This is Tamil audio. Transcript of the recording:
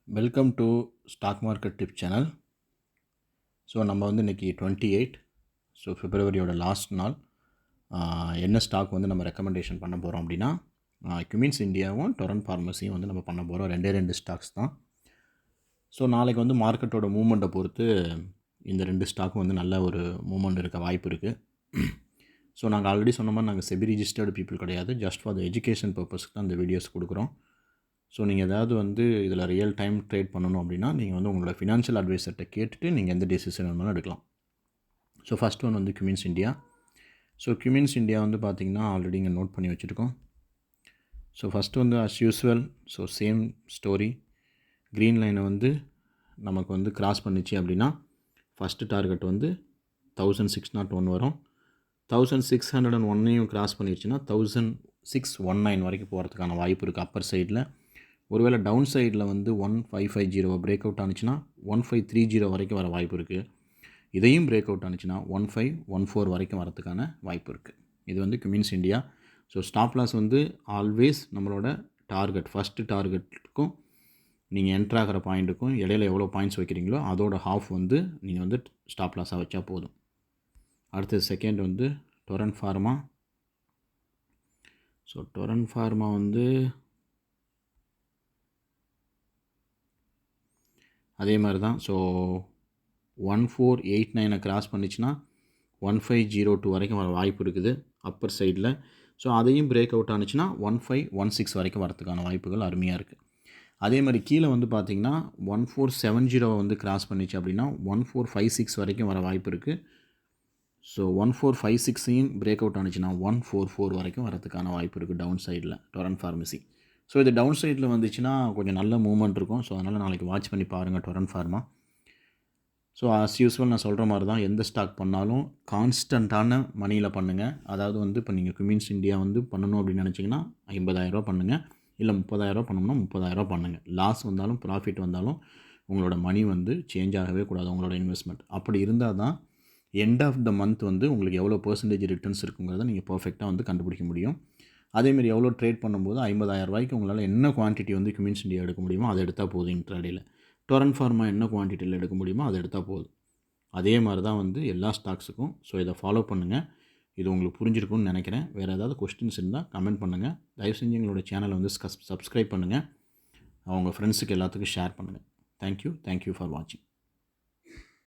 Welcome to stock market tip channel. So நம்ம வந்து இன்றைக்கி 28 பிப்ரவரியோட லாஸ்ட் நாள். என்ன ஸ்டாக் வந்து நம்ம ரெக்கமெண்டேஷன் பண்ண போகிறோம் அப்படின்னா குமின்ஸ் இந்தியாவும் டொரண்ட் ஃபார்மசியும் வந்து நம்ம பண்ண போகிறோம். ரெண்டு ஸ்டாக்ஸ் தான். ஸோ நாளைக்கு வந்து மார்க்கெட்டோட மூவ்மெண்ட்டை பொறுத்து இந்த ரெண்டு ஸ்டாக்கும் வந்து நல்ல ஒரு மூவ்மெண்ட் இருக்க வாய்ப்பு இருக்குது. ஸோ நாங்கள் ஆல்ரெடி சொன்ன மாதிரி நாங்கள் செபி ரிஜிஸ்டர்டு பீப்புள் கிடையாது. ஜஸ்ட் ஃபார் த எஜுகேஷன் பர்பஸ்க்கு தான் இந்த வீடியோஸ் கொடுக்குறோம். ஸோ நீங்கள் ஏதாவது வந்து இதில் ரியல் டைம் ட்ரேட் பண்ணணும் அப்படின்னா நீங்கள் வந்து உங்களோட ஃபினான்ஷியல் அட்வைசர்கிட்ட கேட்டுட்டு நீங்கள் எந்த டெசிஷன் வேணாலும் எடுக்கலாம். ஸோ ஃபஸ்ட் ஒன் வந்து Cummins India. So Cummins India வந்து பார்த்திங்கன்னா ஆல்ரெடி இங்கே நோட் பண்ணி வச்சுருக்கோம். ஸோ ஃபஸ்ட்டு வந்து as usual same story. Green லைனை வந்து நமக்கு வந்து கிராஸ் பண்ணிச்சு அப்படின்னா ஃபஸ்ட்டு டார்கெட் வந்து 1601 வரும். 1601 கிராஸ் பண்ணிடுச்சுன்னா 1619 வரைக்கும் போகிறதுக்கான வாய்ப்பு இருக்குது அப்பர் சைடில். ஒருவேளை டவுன் சைடில் வந்து 1550 பிரேக் அவுட் ஆனிச்சுன்னா 1530 வரைக்கும் வர வாய்ப்பு இருக்குது. இதையும் பிரேக் அவுட் ஆனிச்சுன்னா 1514 வரைக்கும் வரதுக்கான வாய்ப்பு இருக்குது. இது வந்து Cummins India. So stop loss வந்து ஆல்வேஸ் நம்மளோட டார்கெட் ஃபஸ்ட்டு டார்கெட்டுக்கும் நீங்கள் என்ட்ரு ஆகிற பாயிண்ட்டுக்கும் இடையில எவ்வளோ பாயிண்ட்ஸ் வைக்கிறீங்களோ அதோட ஹாஃப் வந்து நீங்கள் வந்து ஸ்டாப் லாஸாக வச்சா போதும். அடுத்தது செகண்ட் வந்து torrent pharma. So torrent pharma வந்து அதே மாதிரி தான். ஸோ 1489 கிராஸ் பண்ணிச்சுன்னா 1502 வரைக்கும் வர வாய்ப்பு இருக்குது அப்பர் சைடில். ஸோ அதையும் பிரேக் அவுட் ஆனிச்சுன்னா 1516 வரைக்கும் வரதுக்கான வாய்ப்புகள் அருமையாக இருக்குது. அதே மாதிரி கீழே வந்து பார்த்திங்கன்னா 1470 வந்து கிராஸ் பண்ணிச்சு அப்படின்னா 1456 வரைக்கும் வர வாய்ப்பு இருக்குது. ஸோ 1456ஐயும் பிரேக் அவுட் ஆனிச்சுன்னா 144 வரைக்கும் வரதுக்கான வாய்ப்பு இருக்குது டவுன் சைடில் டொரண்ட் ஃபார்மசி. ஸோ இது டவுன் சைடில் வந்துச்சுன்னா கொஞ்சம் நல்ல மூவ்மெண்ட் இருக்கும். ஸோ அதனால் நாளைக்கு வாட்ச் பண்ணி பாருங்கள் torrent pharma. So as usual நான் சொல்கிற மாதிரி தான், எந்த ஸ்டாக் பண்ணாலும் கான்ஸ்டண்ட்டான மணியில் பண்ணுங்கள். அதாவது வந்து இப்போ நீங்கள் குமின்ஸ் இந்தியா வந்து பண்ணணும் அப்படின்னு நினச்சிங்கன்னா 50,000 பண்ணுங்கள். இல்லை 30,000 பண்ணணும்னா 30,000 பண்ணுங்கள். லாஸ் வந்தாலும் ப்ராஃபிட் வந்தாலும் உங்களோட மணி வந்து சேஞ்ச் ஆகவே கூடாது. உங்களோட இன்வெஸ்ட்மெண்ட் அப்படி இருந்தால் தான் எண்ட் ஆஃப் த மந்த் வந்து உங்களுக்கு எவ்வளோ பர்சன்டேஜ் ரிட்டர்ன்ஸ் இருக்குங்கிறத நீங்கள் பர்ஃபெக்டாக வந்து கண்டுபிடிக்க முடியும். அதேமாதிரி எவ்வளோ ட்ரேட் பண்ணும்போது 50,000 ரூபாய்க்கு உங்களால் என்ன குவான்டிட்டி வந்து குமின்ஸ் இந்தியா எடுக்க முடியுமோ அதை எடுத்தால் போதும். இன்ட்ராடேயில் டொரண்ட் ஃபார்மா என்ன குவான்டிட்டியில் எடுக்க முடியுமோ அதை எடுத்தால் போதும். அதே மாதிரி தான் வந்து எல்லா ஸ்டாக்ஸுக்கும். ஸோ இதை ஃபாலோ பண்ணுங்கள். இது உங்களுக்கு புரிஞ்சிருக்கும்னு நினைக்கிறேன். வேறு ஏதாவது கொஸ்டின்ஸ் இருந்தால் கமெண்ட் பண்ணுங்கள். தயவு செஞ்சு எங்களோட சேனலை வந்து சப்ஸ்கிரைப் பண்ணுங்கள். அவங்க ஃப்ரெண்ட்ஸுக்கு எல்லாத்துக்கும் ஷேர் பண்ணுங்கள். தேங்க்யூ ஃபார் வாட்சிங்.